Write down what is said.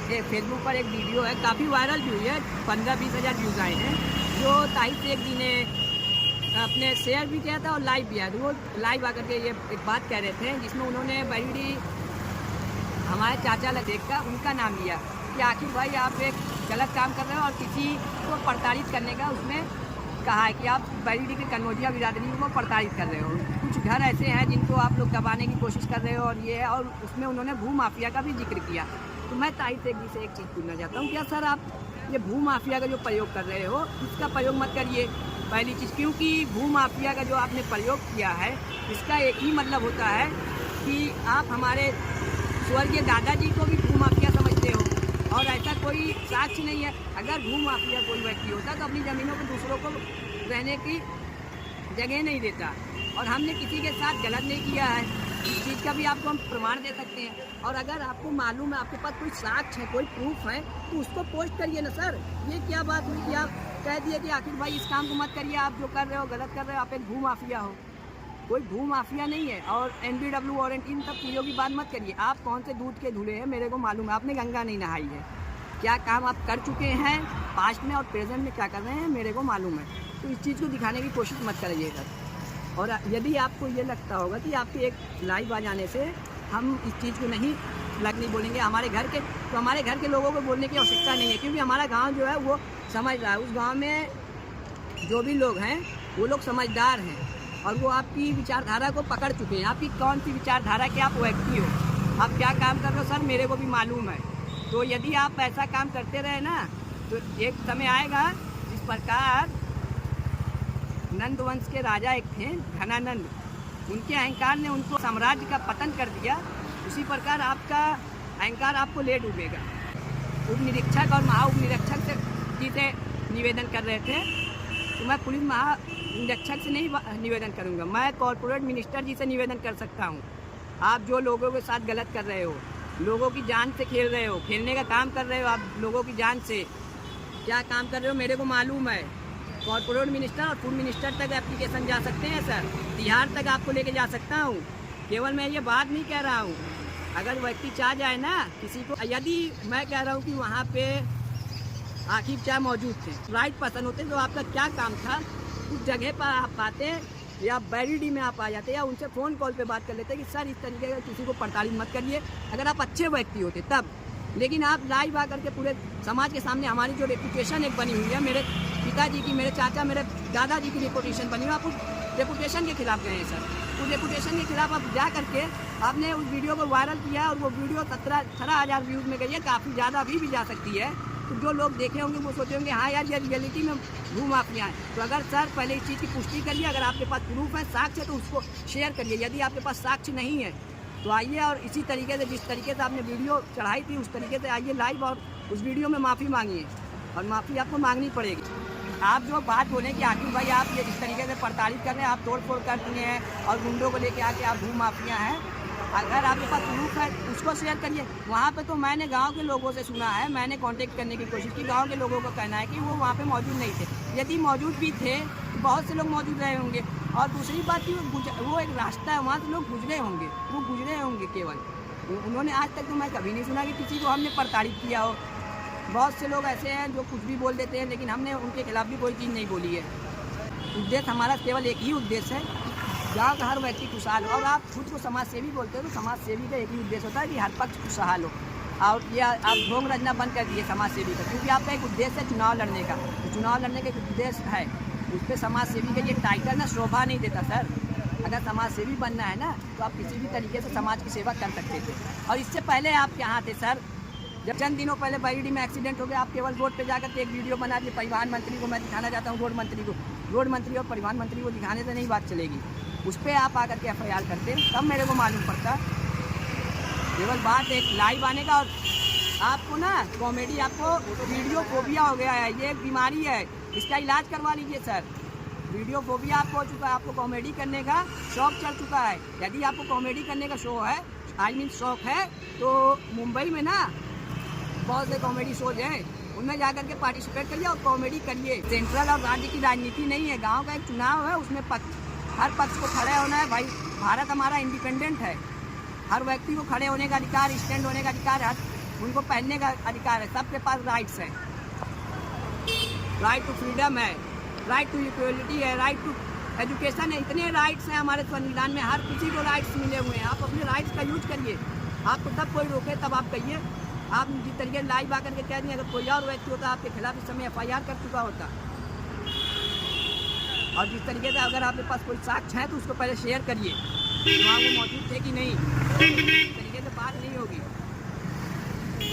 Facebook पर एक video है, काफ़ी वायरल भी हुई है, 15-20 हज़ार व्यूज़ आए हैं, जो ताहिर शेख जी ने अपने शेयर भी किया था और लाइव भी आया था। वो लाइव आकर के ये एक बात कह रहे थे जिसमें उन्होंने बड़ी हमारे चाचा शेख का उनका नाम लिया कि आखिर भाई आप एक गलत काम कर रहे हो और किसी को प्रताड़ित करने का उसमें कहा है कि आप बरेली के कन्नौजिया बिरादरी को प्रताड़ित कर रहे हो। कुछ घर ऐसे हैं जिनको आप लोग दबाने की कोशिश कर रहे हो और ये है, और उसमें उन्होंने भू माफिया का भी जिक्र किया। तो मैं ताहिर शेख जी से एक चीज़ पूछना चाहता हूँ, क्या सर आप ये भू माफिया का जो प्रयोग कर रहे हो इसका प्रयोग मत करिए, पहली चीज़, क्योंकि भू माफिया का जो आपने प्रयोग किया है इसका एक ही मतलब होता है कि आप हमारे स्वर्गीय दादाजी को भी भू माफिया समझते हो, और ऐसा कोई साक्ष्य नहीं है। अगर भू माफिया कोई व्यक्ति होता तो अपनी ज़मीनों को दूसरों को रहने की जगह नहीं देता, और हमने किसी के साथ गलत नहीं किया है, इस चीज़ का भी आपको हम प्रमाण दे सकते हैं। और अगर आपको मालूम है, आपके पास कोई साक्ष्य है, कोई प्रूफ है, तो उसको पोस्ट करिए ना सर। ये क्या बात हुई कि आप कह दिए कि आखिर भाई इस काम को मत करिए, आप जो कर रहे हो गलत कर रहे हो, आप एक भू माफिया हो। कोई भू माफिया नहीं है, और NBW वारंट इन सब चीज़ों की बात मत करिए। आप कौन से दूध के धुले हैं मेरे को मालूम है, आपने गंगा नहीं नहाई है। क्या काम आप कर चुके हैं पास्ट में और प्रेजेंट में क्या कर रहे हैं मेरे को मालूम है, तो इस चीज़ को दिखाने की कोशिश मत करिएगा। और यदि आपको ये लगता होगा कि आपके एक लाइव आ जाने से हम इस चीज़ को नहीं बोलेंगे हमारे घर के, तो हमारे घर के लोगों को बोलने की आवश्यकता नहीं है, क्योंकि हमारा गाँव जो है वो समझ रहा है। उस गाँव में जो भी लोग हैं वो लोग समझदार हैं, और वो आपकी विचारधारा को पकड़ चुके हैं। आपकी कौन सी विचारधारा के आप व्यक्ति हो, आप क्या काम कर रहे हो सर मेरे को भी मालूम है। तो यदि आप ऐसा काम करते रहे ना, तो एक समय आएगा जिस प्रकार नंद वंश के राजा एक थे घनानंद, उनके अहंकार ने उनको साम्राज्य का पतन कर दिया, उसी प्रकार आपका अहंकार आपको ले डूबेगा। उप निरीक्षक और महा उप निरीक्षक जी से निवेदन कर रहे थे, तो मैं पुलिस महा निरीक्षक से नहीं निवेदन करूंगा, मैं कॉर्पोरेट मिनिस्टर जी से निवेदन कर सकता हूं। आप जो लोगों के साथ गलत कर रहे हो, लोगों की जान से खेल रहे हो, खेलने का काम कर रहे हो, आप लोगों की जान से क्या काम कर रहे हो मेरे को मालूम है। कॉर्पोरेट मिनिस्टर और फूड मिनिस्टर तक एप्लीकेशन जा सकते हैं सर, तिहाड़ तक आपको लेके जा सकता हूँ। केवल मैं ये बात नहीं कह रहा हूँ, अगर व्यक्ति चाह जाए ना किसी को, यदि मैं कह रहा हूँ कि वहाँ पे आखिर क्या मौजूद थे, राइट पर्सन होते तो आपका क्या काम था उस जगह पर आप आते या बैरिडी में आप आ जाते, या उनसे फ़ोन कॉल पे बात कर लेते कि सर इस तरीके का किसी को प्रताड़ित मत करिए, अगर आप अच्छे व्यक्ति होते तब। लेकिन आप लाइव आकर के पूरे समाज के सामने हमारी जो रेपुटेशन एक बनी हुई है, मेरे पिताजी की, मेरे चाचा, मेरे दादाजी की रेपुटेशन बनी हुई, आप उस रेपुटेशन के खिलाफ गए हैं सर। उस रेपुटेशन के खिलाफ आप जा करके आपने उस वीडियो को वायरल किया, और वो वीडियो 17,000 व्यूज़ में गई है, काफ़ी ज़्यादा अभी भी जा सकती है। तो जो लोग देखे होंगे वो सोचे होंगे हाँ यार ये रियलिटी में भू माफिया है। तो अगर सर पहले इस चीज़ की पुष्टि करिए, अगर आपके पास प्रूफ है, साक्ष्य है, तो उसको शेयर करिए। यदि आपके पास साक्ष्य नहीं है तो आइए और इसी तरीके से, जिस तरीके से आपने वीडियो चढ़ाई थी उस तरीके से आइए लाइव, और उस वीडियो में माफ़ी मांगिए, और माफ़ी आपको मांगनी पड़ेगी। आप जो बात बोले कि आखिर भाई आप ये इस तरीके से प्रताड़ित कर रहे हैं, आप तोड़ फोड़ कर दिए हैं और गुंडों को लेके आके आप भू माफिया हैं, अगर आपके पास प्रूफ है उसको शेयर करिए। वहाँ पे तो मैंने गांव के लोगों से सुना है, मैंने कांटेक्ट करने की कोशिश की, गांव के लोगों का कहना है कि वो वहाँ पे मौजूद नहीं थे। यदि मौजूद भी थे तो बहुत से लोग मौजूद रहे होंगे, और दूसरी बात कि वो एक रास्ता है, वहाँ से लोग गुजरे होंगे, वो गुजरे होंगे केवल। उन्होंने आज तक तो मैं कभी नहीं सुना कि किसी को हमने प्रताड़ित किया हो। बहुत से लोग ऐसे हैं जो कुछ भी बोल देते हैं, लेकिन हमने उनके खिलाफ भी कोई चीज़ नहीं बोली है। उद्देश्य हमारा केवल एक ही उद्देश्य है, गाँव का हर व्यक्ति खुशहाल हो। और आप खुद को समाज सेवी बोलते हो, तो समाज सेवी का एक ही उद्देश्य होता है कि हर पक्ष खुशहाल हो। और ये आप ढोंग रचना बंद कर दिए समाज सेवी का, क्योंकि आपका एक उद्देश्य है चुनाव लड़ने का, तो चुनाव लड़ने का एक उद्देश्य है, उस पर समाज सेवी का ये टाइटल ना शोभा नहीं देता सर। अगर समाज सेवी बनना है ना तो आप किसी भी तरीके से समाज की सेवा कर सकते थे। और इससे पहले आप यहाँ थे सर, जब चंद दिनों पहले बरेली में एक्सीडेंट हो गया, आप केवल रोड पे जाकर के एक वीडियो बना दिए। परिवहन मंत्री को मैं दिखाना चाहता हूँ, रोड मंत्री और परिवहन मंत्री को दिखाने से नहीं बात चलेगी, उस पर आप आकर के FIR करते तब मेरे को मालूम पड़ता। केवल बात एक लाइव आने का, और आपको ना कॉमेडी, आपको वीडियो फोबिया हो गया है, ये एक बीमारी है, इसका इलाज करवा लीजिए सर। वीडियो फोबिया आपको हो चुका है, आपको कॉमेडी करने का शौक चढ़ चुका है। यदि आपको कॉमेडी करने का शो है, शौक है, तो मुंबई में ना बहुत से कॉमेडी शोज हैं, उनमें जाकर के पार्टिसिपेट करिए और कॉमेडी करिए। सेंट्रल और राज्य की राजनीति नहीं है, गांव का एक चुनाव है, उसमें हर पक्ष को खड़े होना है। भाई भारत हमारा इंडिपेंडेंट है, हर व्यक्ति को खड़े होने का अधिकार, स्टैंड होने का अधिकार, हर उनको पहनने का अधिकार है, सबके पास राइट्स हैं। राइट टू फ्रीडम है, राइट टू इक्वलिटी है, राइट टू एजुकेशन है। इतने राइट्स हैं हमारे संविधान में, हर किसी को राइट्स मिले हुए हैं। आप अपने राइट्स का यूज करिए। आपको तब कोई रोके तब आप कहिए। आप जिस तरीके से लाइव आकर के कह दिए, अगर कोई और व्यक्ति होता आपके खिलाफ इस समय FIR कर चुका होता। और जिस तरीके से अगर आपके पास कोई साक्ष्य है तो उसको पहले शेयर करिए, वहाँ वो मौजूद थे कि नहीं, इस तरीके से बात नहीं होगी।